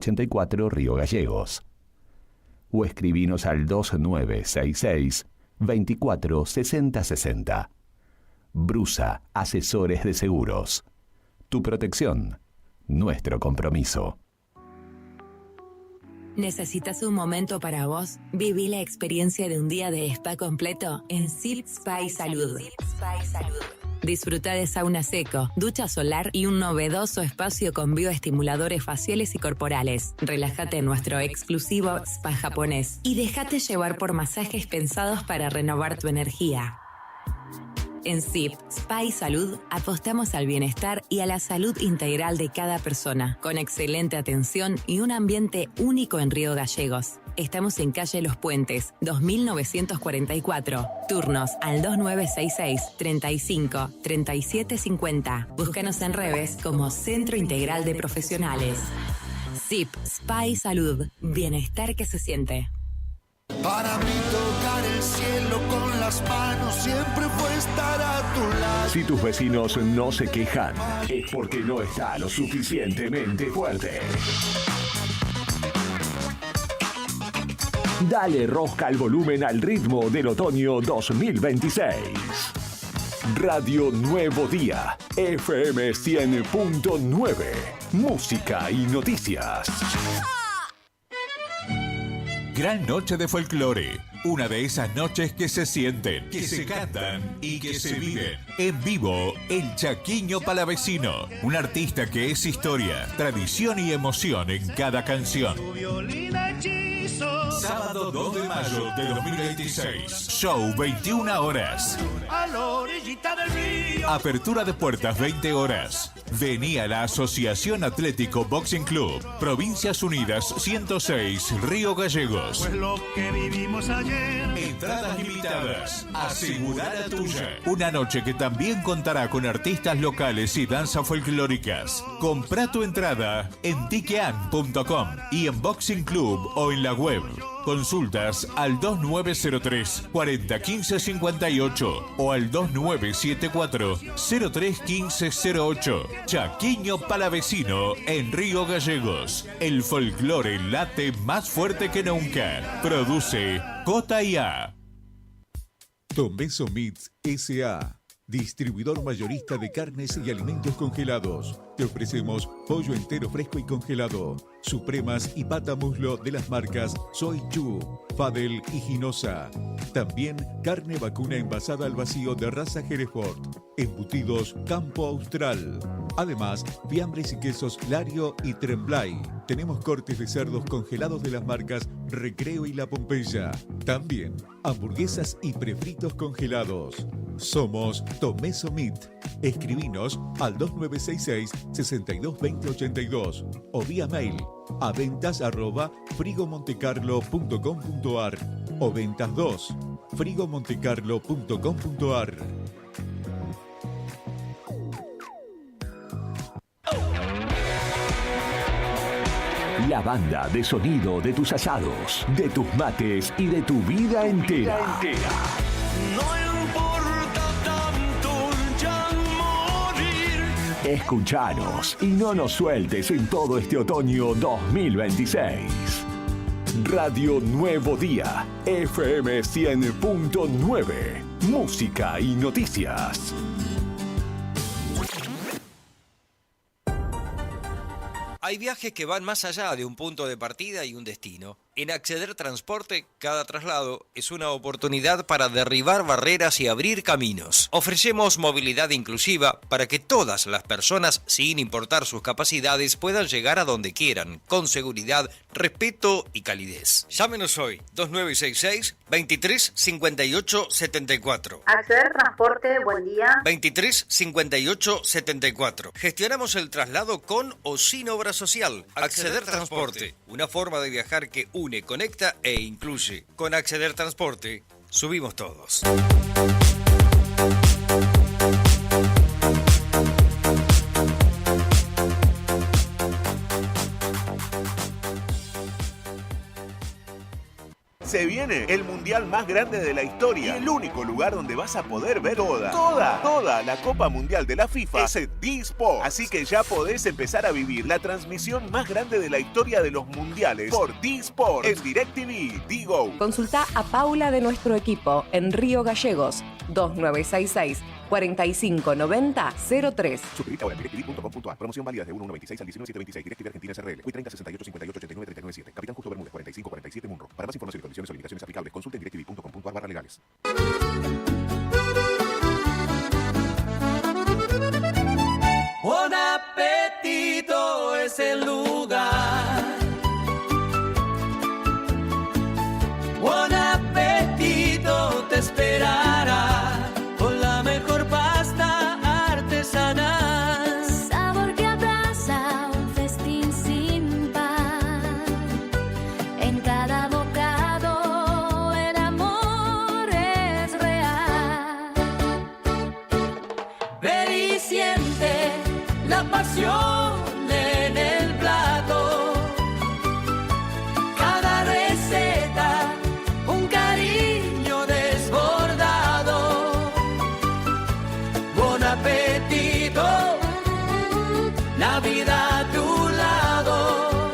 84 Río Gallegos. O escribinos al 2966 24 60 60. Brusa, asesores de seguros. Tu protección, nuestro compromiso. ¿Necesitas un momento para vos? Viví la experiencia de un día de spa completo en Silk Spa y Salud. Disfruta de sauna seco, ducha solar y un novedoso espacio con bioestimuladores faciales y corporales. Relájate en nuestro exclusivo spa japonés y déjate llevar por masajes pensados para renovar tu energía. En SIP, Spa y Salud, apostamos al bienestar y a la salud integral de cada persona, con excelente atención y un ambiente único en Río Gallegos. Estamos en calle Los Puentes, 2944. Turnos al 2966 35 37 50. Búscanos en redes como Centro Integral de Profesionales. SIP, Spa y Salud. Bienestar que se siente. Para mí tocar el cielo con las manos siempre fue estar a tu lado. Si tus vecinos no se quejan, es porque no está lo suficientemente fuerte. Dale rosca al volumen al ritmo del otoño 2026. Radio Nuevo Día, FM 100.9. Música y noticias. Gran noche de folclore. Una de esas noches que se sienten, que se cantan y que se viven. En vivo, el Chaquiño Palavecino. Un artista que es historia, tradición y emoción en cada canción. Sábado 2 de mayo de 2026. Show 21 horas. Apertura de puertas 20 horas. Vení a la Asociación Atlético Boxing Club, Provincias Unidas 106, Río Gallegos. Pues lo que vivimos ayer. Entradas limitadas. Asegura la tuya. Una noche que también contará con artistas locales y danzas folclóricas. Comprá tu entrada en tiquean.com y en Boxing Club o en la web. Consultas al 2903 401558 o al 2974 031508. Chaquiño Palavecino en Río Gallegos. El folclore late más fuerte que nunca. Produce J&A. Tomeso Meats S.A., distribuidor mayorista de carnes y alimentos congelados. Te ofrecemos pollo entero fresco y congelado, supremas y pata muslo de las marcas Soy Chu, Fadel y Ginosa. También carne vacuna envasada al vacío de raza Hereford. Embutidos Campo Austral. Además, fiambres y quesos Lario y Tremblay. Tenemos cortes de cerdos congelados de las marcas Recreo y La Pompeya. También hamburguesas y prefritos congelados. Somos Tomeso Meat. Escribinos al 2966 622082 o vía mail a ventas@frigomontecarlo.com.ar o ventas 2 frigomontecarlo.com.ar. La banda de sonido de tus asados, de tus mates y de tu vida entera. No importa tanto ya morir. Escuchanos y no nos sueltes en todo este otoño 2026. Radio Nuevo Día, FM 100.9. Música y noticias. Hay viajes que van más allá de un punto de partida y un destino. En Acceder Transporte, cada traslado es una oportunidad para derribar barreras y abrir caminos. Ofrecemos movilidad inclusiva para que todas las personas, sin importar sus capacidades, puedan llegar a donde quieran, con seguridad, respeto y calidez. Llámenos hoy, 2966 23 58 74. Acceder Transporte, buen día. 23 58 74. Gestionamos el traslado con o sin obra social. Acceder Transporte, una forma de viajar que une, conecta e incluye. Con Acceder Transporte, subimos todos. Se viene el mundial más grande de la historia y el único lugar donde vas a poder ver toda la Copa Mundial de la FIFA es en D-Sport. Así que ya podés empezar a vivir la transmisión más grande de la historia de los mundiales por D-Sport en DirecTV, Digo. Consulta a Paula de nuestro equipo en Río Gallegos, 2966-4590-03. Suscríbete ahora en directv.com.ar. Promoción válida de 1/1/26 al 19/7/26. DirecTV Argentina SRL. Hoy 30 68 58 89 39 7. Capitán Justo Bermúdez 45 47 Munro. Para más información y condiciones o limitaciones aplicables, consulte en directv.com.ar/legales. Buon Appetito es el lugar. Buon Appetito te esperará con la mejor pasta artesanal. Sabor que abraza un festín sin par. En cada bocado el amor es real. Ven y siente la pasión en el plato. Cada receta, un cariño desbordado. Buen apetito, la vida a tu lado.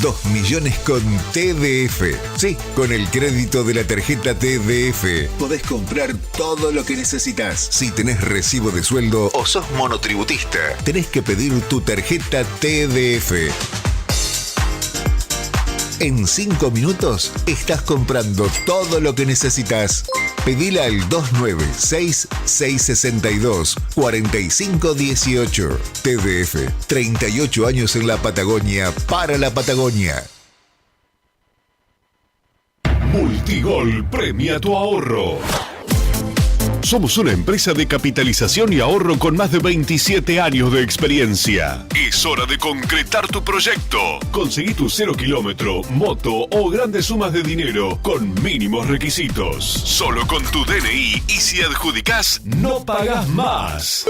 2 millones con TDF. Sí, con el crédito de la tarjeta TDF podés comprar todo lo que necesitas. Si tenés recibo de sueldo o sos monotributista, tenés que pedir tu tarjeta TDF. En 5 minutos estás comprando todo lo que necesitas. Pedila al 296-662-4518. TDF, 38 años en la Patagonia, para la Patagonia. Multigol premia tu ahorro. Somos una empresa de capitalización y ahorro con más de 27 años de experiencia. Es hora de concretar tu proyecto. Conseguí tu 0 kilómetro, moto o grandes sumas de dinero con mínimos requisitos. Solo con tu DNI y si adjudicás, no pagás más.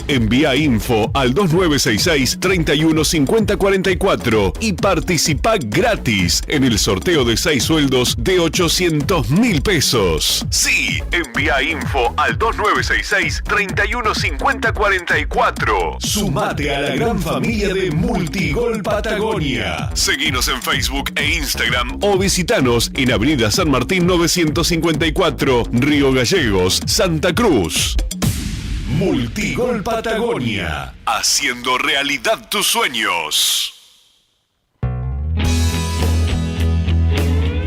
Envía info al 2966-315044 y participa gratis en el sorteo de 6 sueldos de 800.000 pesos. Sí, envía info al 2966-315044. Sumate a la gran familia de Multigol Patagonia. Seguinos en Facebook e Instagram o visitanos en Avenida San Martín 954, Río Gallegos, Santa Cruz. Multigol Patagonia, haciendo realidad tus sueños.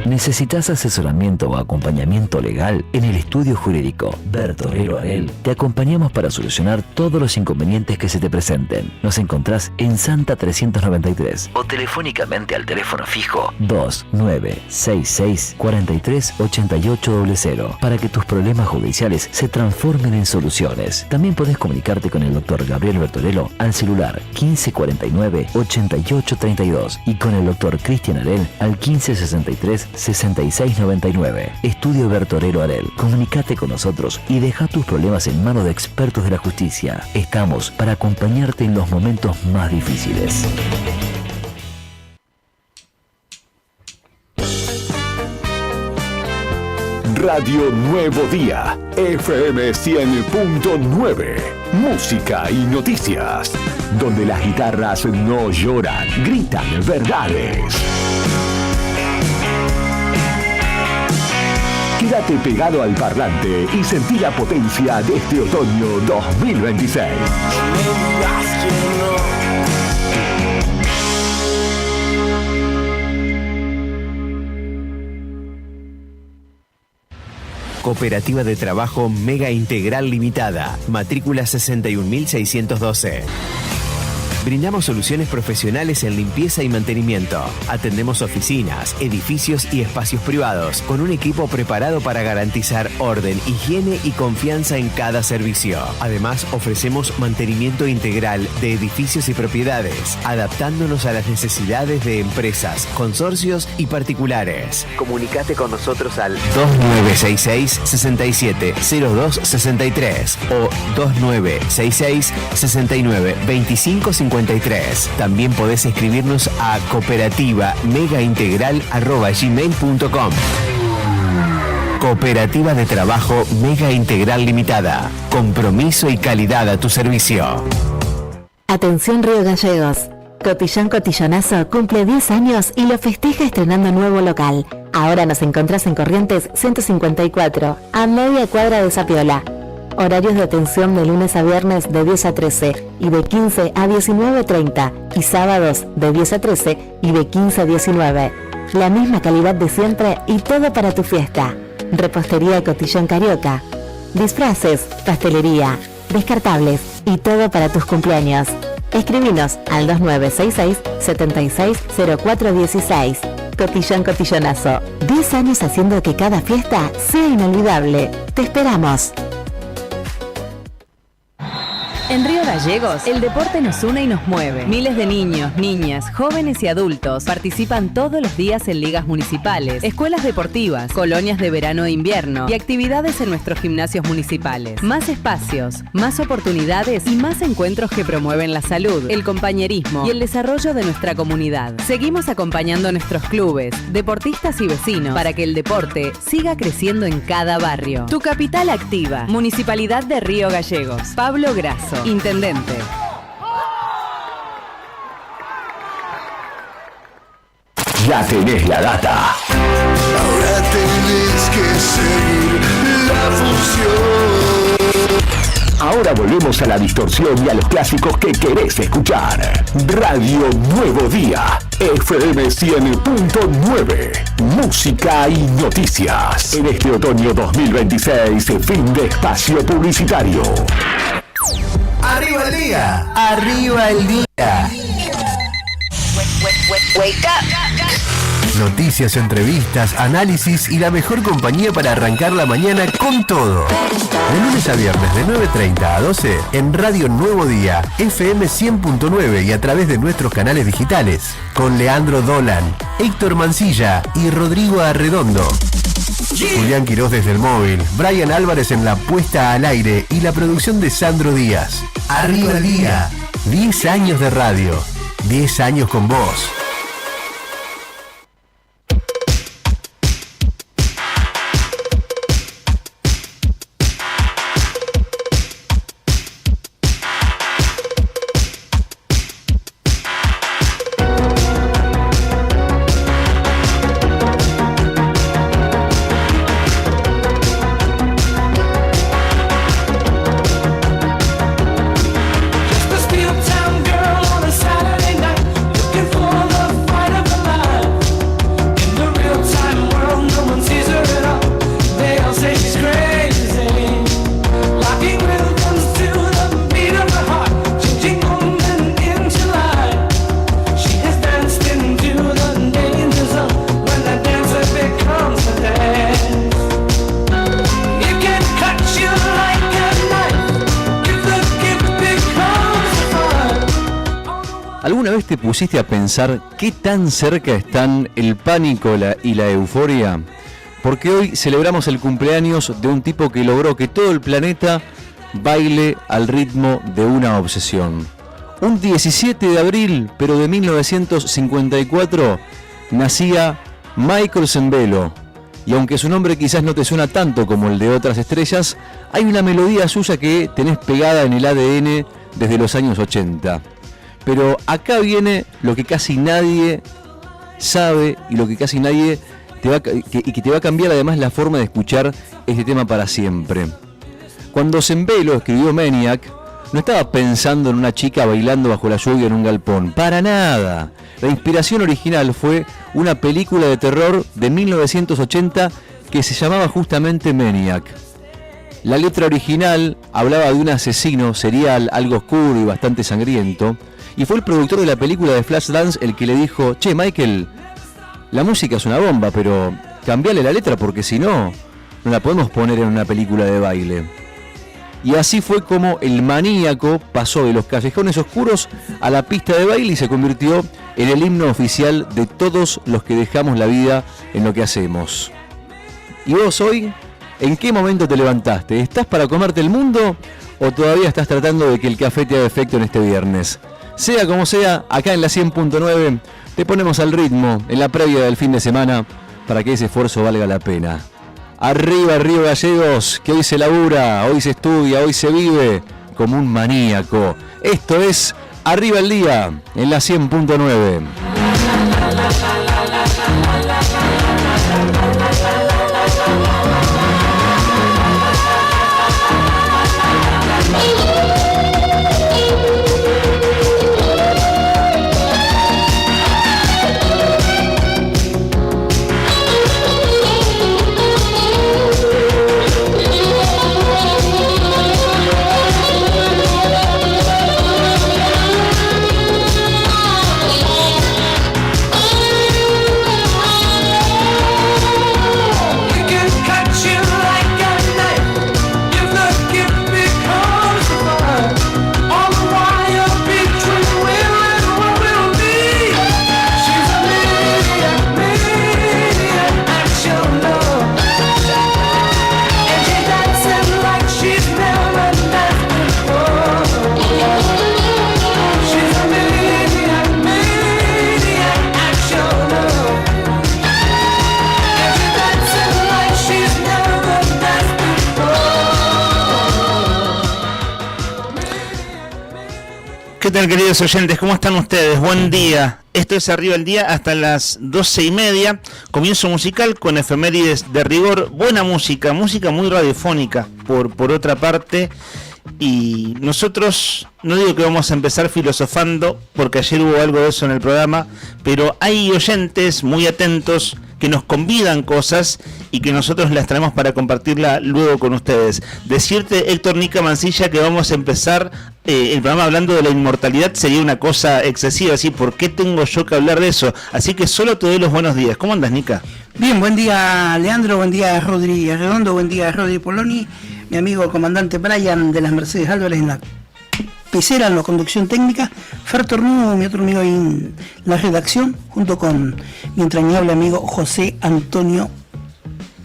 ¿Necesitas asesoramiento o acompañamiento legal? En el estudio jurídico Bertorero Arel te acompañamos para solucionar todos los inconvenientes que se te presenten. Nos encontrás en Santa 393 o telefónicamente al teléfono fijo 2966 438800 para que tus problemas judiciales se transformen en soluciones. También podés comunicarte con el doctor Gabriel Bertorello al celular 1549 8832 y con el doctor Cristian Arel al 1563 6699. Estudio Bertorero Arel. Comunicate con nosotros y deja tus problemas en manos de expertos de la justicia. Estamos para acompañarte en los momentos más difíciles. Radio Nuevo Día, FM 100.9. Música y noticias. Donde las guitarras no lloran, gritan verdades. Quédate pegado al parlante y sentí la potencia de este otoño 2026. Cooperativa de Trabajo Mega Integral Limitada. Matrícula 61.612. Brindamos soluciones profesionales en limpieza y mantenimiento. Atendemos oficinas, edificios y espacios privados con un equipo preparado para garantizar orden, higiene y confianza en cada servicio. Además, ofrecemos mantenimiento integral de edificios y propiedades, adaptándonos a las necesidades de empresas, consorcios y particulares. Comunicate con nosotros al 2966-670263 o 2966-692553. 153. También podés escribirnos a cooperativa-megaintegral@gmail.com. Cooperativa de Trabajo Mega Integral Limitada. Compromiso y calidad a tu servicio. Atención Río Gallegos. Cotillón Cotillonazo cumple 10 años y lo festeja estrenando nuevo local. Ahora nos encontrás en Corrientes 154, a media cuadra de Zapiola. Horarios de atención de lunes a viernes de 10 a 13 y de 15 a 19:30 y sábados de 10 a 13 y de 15 a 19. La misma calidad de siempre y todo para tu fiesta. Repostería Cotillón Carioca. Disfraces, pastelería, descartables y todo para tus cumpleaños. Escribinos al 2966-760416. Cotillón Cotillonazo. 10 años haciendo que cada fiesta sea inolvidable. Te esperamos. En Río Gallegos, el deporte nos une y nos mueve. Miles de niños, niñas, jóvenes y adultos participan todos los días en ligas municipales, escuelas deportivas, colonias de verano e invierno y actividades en nuestros gimnasios municipales. Más espacios, más oportunidades y más encuentros que promueven la salud, el compañerismo y el desarrollo de nuestra comunidad. Seguimos acompañando a nuestros clubes, deportistas y vecinos para que el deporte siga creciendo en cada barrio. Tu capital activa, Municipalidad de Río Gallegos. Pablo Grasso, Intendente. Ya tenés la data. Ahora tenés que seguir la función. Ahora volvemos a la distorsión y a los clásicos que querés escuchar. Radio Nuevo Día, FM 100.9. Música y noticias. En este otoño 2026, fin de espacio publicitario. ¡Arriba el día! ¡Arriba el día! Wake up. Noticias, entrevistas, análisis y la mejor compañía para arrancar la mañana con todo. De lunes a viernes de 9:30 a 12 en Radio Nuevo Día, FM 100.9 y a través de nuestros canales digitales. Con Leandro Dolan, Héctor Mancilla y Rodrigo Arredondo. Julián Quirós desde el móvil, Brian Álvarez en la puesta al aire y la producción de Sandro Díaz. Arriba el día. 10 años de radio. 10 años con vos. ¿Te pusiste a pensar qué tan cerca están el pánico y la euforia? Porque hoy celebramos el cumpleaños de un tipo que logró que todo el planeta baile al ritmo de una obsesión. Un 17 de abril, pero de 1954, nacía Michael Sembello. Y aunque su nombre quizás no te suena tanto como el de otras estrellas, hay una melodía suya que tenés pegada en el ADN desde los años 80. Pero acá viene lo que casi nadie sabe y lo que casi nadie te va a cambiar además la forma de escuchar este tema para siempre. Cuando Sembello escribió Maniac, no estaba pensando en una chica bailando bajo la lluvia en un galpón, para nada. La inspiración original fue una película de terror de 1980 que se llamaba justamente Maniac. La letra original hablaba de un asesino serial, algo oscuro y bastante sangriento. Y fue el productor de la película de Flashdance el que le dijo: che, Michael, la música es una bomba, pero cambiale la letra porque si no, no la podemos poner en una película de baile. Y así fue como El Maníaco pasó de los callejones oscuros a la pista de baile y se convirtió en el himno oficial de todos los que dejamos la vida en lo que hacemos. ¿Y vos hoy? ¿En qué momento te levantaste? ¿Estás para comerte el mundo o todavía estás tratando de que el café te haga efecto en este viernes? Sea como sea, acá en la 100.9 te ponemos al ritmo en la previa del fin de semana para que ese esfuerzo valga la pena. Arriba Río Gallegos, que hoy se labura, hoy se estudia, hoy se vive como un maníaco. Esto es Arriba el Día en la 100.9. ¿Qué tal, queridos oyentes? ¿Cómo están ustedes? Buen día. Esto es Arriba el Día hasta las 12:30. Comienzo musical con efemérides de rigor. Buena música, música muy radiofónica, por otra parte. Y nosotros, no digo que vamos a empezar filosofando, porque ayer hubo algo de eso en el programa, pero hay oyentes muy atentos que nos convidan cosas y que nosotros las traemos para compartirla luego con ustedes. Decirte, Héctor Nica Mancilla, que vamos a empezar el programa hablando de la inmortalidad sería una cosa excesiva, ¿sí? ¿Por qué tengo yo que hablar de eso? Así que solo te doy los buenos días. ¿Cómo andas, Nica? Bien, buen día, Leandro, buen día, Rodri Arredondo, buen día, Rodri Poloni, mi amigo comandante Brian de las Mercedes Álvarez en la pecera, en la conducción técnica, Fer Tornudo, mi otro amigo ahí en la redacción, junto con mi entrañable amigo José Antonio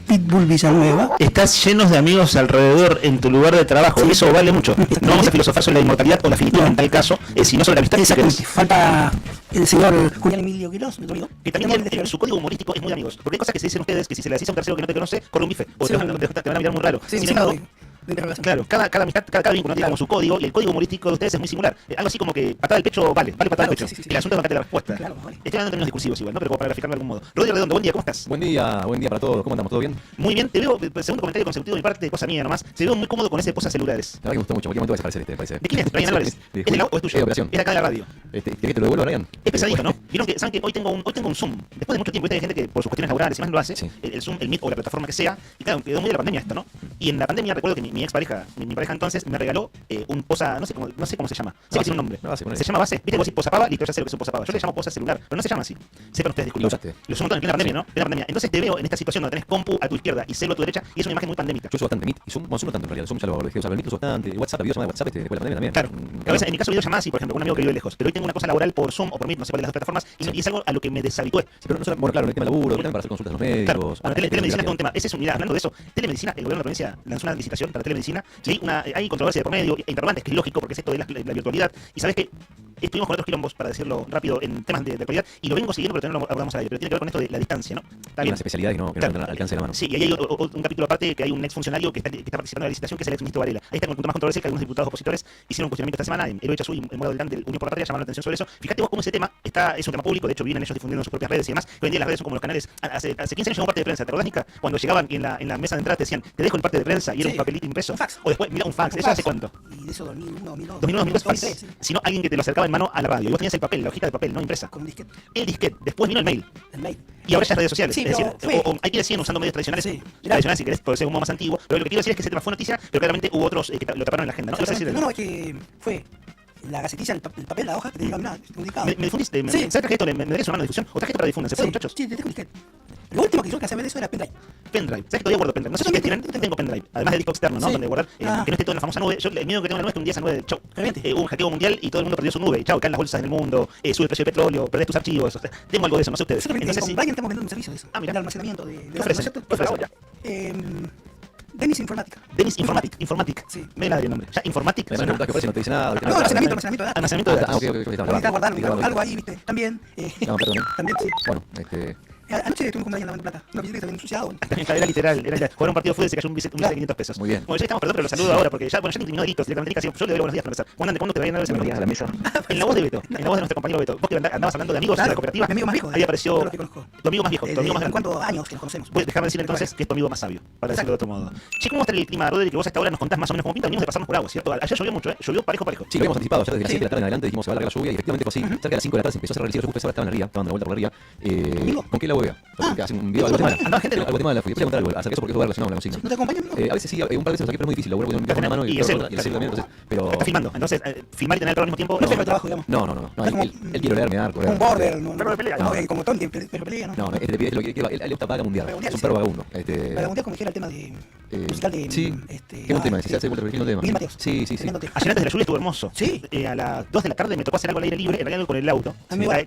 Pitbull Villanueva. Estás llenos de amigos alrededor en tu lugar de trabajo, sí, eso vale mucho. No vamos a filosofar sobre la inmortalidad o la finitud en tal caso, sino sobre la amistad. Exactamente. Falta el señor Julián Emilio Quirós, mi amigo, que también su código humorístico es muy de amigos, porque hay cosas que se dicen ustedes que si se las dice a un tercero que no te conoce, corre un bife, o sí, te van a mirar muy raro. Sí, sin embargo, claro, cada amistad, cada vínculo tiene como su código, y el código humorístico de ustedes es muy similar. Algo así como que patada al pecho vale patada al pecho. Sí. El asunto es marcarte la respuesta. Claro, vale. Estoy hablando en términos discursivos igual, ¿no? Pero como para graficarlo de algún modo. Rodri Redondo, buen día, ¿cómo estás? Buen día para todos. ¿Cómo andamos? ¿Todo bien? Muy bien, te veo, segundo comentario consecutivo de mi parte, cosa mía nomás, te veo muy cómodo con ese posas celulares. La verdad que me gustó mucho, cualquier momento va a desaparecer parece. ¿De quién es? ¿Brian Álvarez? ¿Es de la o es tuyo? Operación. Es acá de la radio. ¿Querés que te lo devuelva, Brian? Es pesadito, ¿no? Vieron que, ¿saben que hoy tengo un Zoom? Después de mucho tiempo, hay gente que por sus cuestiones laborales y más lo hace, sí. El Zoom, el Meet o la plataforma que sea, y claro, quedó muy de la pandemia esto, ¿no? Y en la pandemia recuerdo que mi expareja, mi pareja entonces, me regaló un posa, no sé cómo se llama. Sé que tiene un nombre. Se llama base. Viste que vos decís posapava, listo, ya sé lo que es un posapava. Yo le llamo posa celular, pero no se llama así. Sepan ustedes, disculpen. Lo usó un montón en plena pandemia, ¿no? Plena pandemia. Entonces te veo en esta situación donde tenés compu a tu izquierda y celo a tu derecha, y es una imagen muy pandémica. Yo uso bastante Meet y Zoom, no tanto en realidad. Zoom ya lo dejé usar, el Meet uso bastante. WhatsApp, videollamada de WhatsApp después de la pandemia también. Claro. A veces, en mi caso, videollamadas sí, por ejemplo, con un amigo que vive lejos. Pero hoy tengo una cosa laboral por Zoom o por Meet, no sé cuál de las dos plataformas, y es algo a lo que me deshabitué. Sí, pero no solo, bueno, claro, en el tema del laburo, también para hacer consultas a los médicos. Claro. Bueno, telemedicina es todo un tema. Ese es un, mirá, hablando de eso, telemedicina, el gobierno de la provincia lanzó una licitación para telemedicina, y hay controversia de por medio, e interrogantes, que es lógico, porque es esto de la virtualidad, y sabes que estuvimos con otros quilombos, para decirlo rápido, en temas de actualidad, y lo vengo siguiendo, pero también lo abordamos al aire, pero tiene que ver con esto de la distancia, ¿no? Está bien. Unas especialidades que no están al alcance de la mano. Sí, y ahí hay un capítulo aparte que hay un exfuncionario que está participando de la licitación, que es el exministro Varela. Ahí está con el punto más controversial, que algunos diputados opositores hicieron un cuestionamiento esta semana, en Eloy Chazú y en Morado Delante, del Unión por la Patria, llamaron la atención sobre eso. Fíjate vos cómo ese tema es un tema público, de hecho vienen ellos difundiendo en sus propias redes y demás, que hoy en día las redes son como los canales. Hace 15 años llegó un parte de prensa, ¿te acordás, Nica? Cuando llegaban y en la mesa de entrada te decían, te dejo el parte de prensa, y era un papelito impreso, o después, mira, un fax, ¿eso hace cuánto? Y de eso 2001, 2002, sino alguien que te lo acercaba en mano a la radio, y vos tenías el papel, la hojita de papel, no impresa. Con disquete. El disquete, después vino el mail. Y ahora ya redes sociales. Sí, es decir, hay quienes siguen usando medios tradicionales, tradicionales si querés, por ser un modo más antiguo, pero lo que quiero decir es que ese tema fue noticia, pero claramente hubo otros que lo taparon en la agenda, ¿no? No, es que fue la gacetilla, el papel, la hoja que te diga, mirá, publicado. ¿Me difundiste? ¿Sabes que esto me darías una mano de difusión? ¿O traje para difundir? ¿Se puede, muchachos? Sí, te dejo un disquete. Lo último que yo hacía de eso era pendrive. Pendrive. ¿Sabes que todavía guardo pendrive? No sé si ustedes tienen, tengo pendrive. Además del disco externo, ¿no? Donde guardar, que no esté todo en la famosa nube. Yo, el miedo que tengo en la nube es que un día esa nube, chau. Un hackeo mundial y todo el mundo perdió su nube. Chau, caen las bolsas en el mundo, sube el precio del petróleo, perdés tus archivos. O sea, tengo algo de eso, no sé ustedes. Entonces, con Brian estamos vendiendo un servicio de eso. Ah, mira. De almacenamiento de ofrecen? Denis Informática. Denis Informatic. Sí. Me la el nombre. Ya, Informatic. Me preguntas que parece, no te dice nada. No, almacenamiento de datos. Almacenamiento de datos. Ok, guardando algo ahí, viste. También. No, perdón. También, sí. Bueno, Anoche estuve con Mariana en La Plata. Una visita que se había ensuciado. Era literal. Jugar un partido de fútbol y se cayó un billete de 500 pesos. Muy bien. Bueno, ya estamos, perdón, pero lo saludo ahora porque ya ni terminó delitos. Directamente casi yo le doy buenos días para empezar. Juan, ¿de cuándo te vayan a ver a la mesa? En la voz de Beto. En la voz de nuestro compañero Beto. Vos que andabas hablando de amigos de la cooperativa. Mi amigo más viejo. Ahí apareció. Tu amigo más viejo. Tu amigo más grande. ¿Cuántos años que nos conocemos? Puedes dejarme decir entonces que es tu amigo más sabio, para decirlo de otro modo. Che, ¿cómo está el clima, Rodri? Que vos a esta hora nos contás más o menos cómo pinta. Venimos de pasarnos por agua, ¿cierto? Ayer llovió mucho, ¿eh? Llovió parejo. Sí, lo habíamos anticipado. Ya desde las 7 de la tarde en adelante dijimos se va a largar la lluvia y efectivamente fue así. Cerca de las 5 de la tarde se empezó a cerrar el cielo. Yo justo estaban en la ría, estaban de vuelta por la ría. ¿Con qué la huevea? Porque hace un video a Guatemala. A Guatemala fui. Después contar algo acerca de eso porque es relacionado con la consigna. ¿No te acompañan? A veces sí, un par de veces lo saqué, pero es muy difícil. Lo vuelvo con un micrófono en la mano y el celu también. Entonces, pero... Estás filmando. Entonces, filmar y tener todo al mismo tiempo. No es el trabajo, digamos. No. Él quiere leer, mear, correr. Un border. Perro de pelea. Como Tonti, pero pelea, ¿no? No, te pide lo que quiere. Él opta para la mundial. Es un perro vagabundo. Para la mundial, como dijera el tema de... musical de... Sí. ¿Qué un tema? Si se hace vuelta repitiendo tema. Miguel Mateos. Sí. Ayer antes de la lluvia estuvo hermoso. Sí. A las 2 de la tarde me tocó hacer algo al aire libre, en realidad con el auto.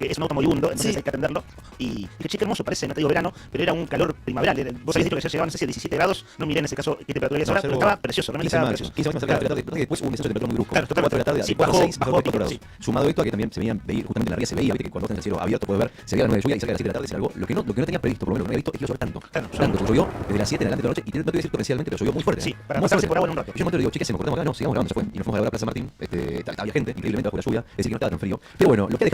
Es un auto moribundo, entonces hay que atenderlo. Y dije, che, qué hermoso, parece, no te digo verano, pero era un calor primaveral. Vos habías dicho que ya llegaban, no sé si a 17 grados, no miré en ese caso qué temperatura había ahora, pero estaba precioso, realmente estaba precioso. 15 más cerca de la tarde, después hubo un descenso de temperatura muy brusco. Claro, totalmente. 4 de la tarde, sí, bajó 6, bajó 4 grados. Sumado esto a que también se veía, justamente en la ría se veía, viste que cuando estás en el cielo abierto puedes ver, se veía la nube de lluvia y cerca de las 7 de la tarde se largó. Lo que no tenía previsto, por lo menos lo que no había visto, es que iba a llover tanto. Tanto, que llovió desde las 7 en adelante de la noche y no te voy a decir torrencialmente, pero llovió muy fuerte. Sí, para pasarse por agua en un rato. Yo me digo, che, ¿qué hacemos? ¿Cortamos acá? No, sigamos grabando, se fue. Y nos fuimos a la Plaza Martín, había gente, increíblemente bajo la lluvia, es decir que no estaba tan frío. Pero bueno, lo que ha dejado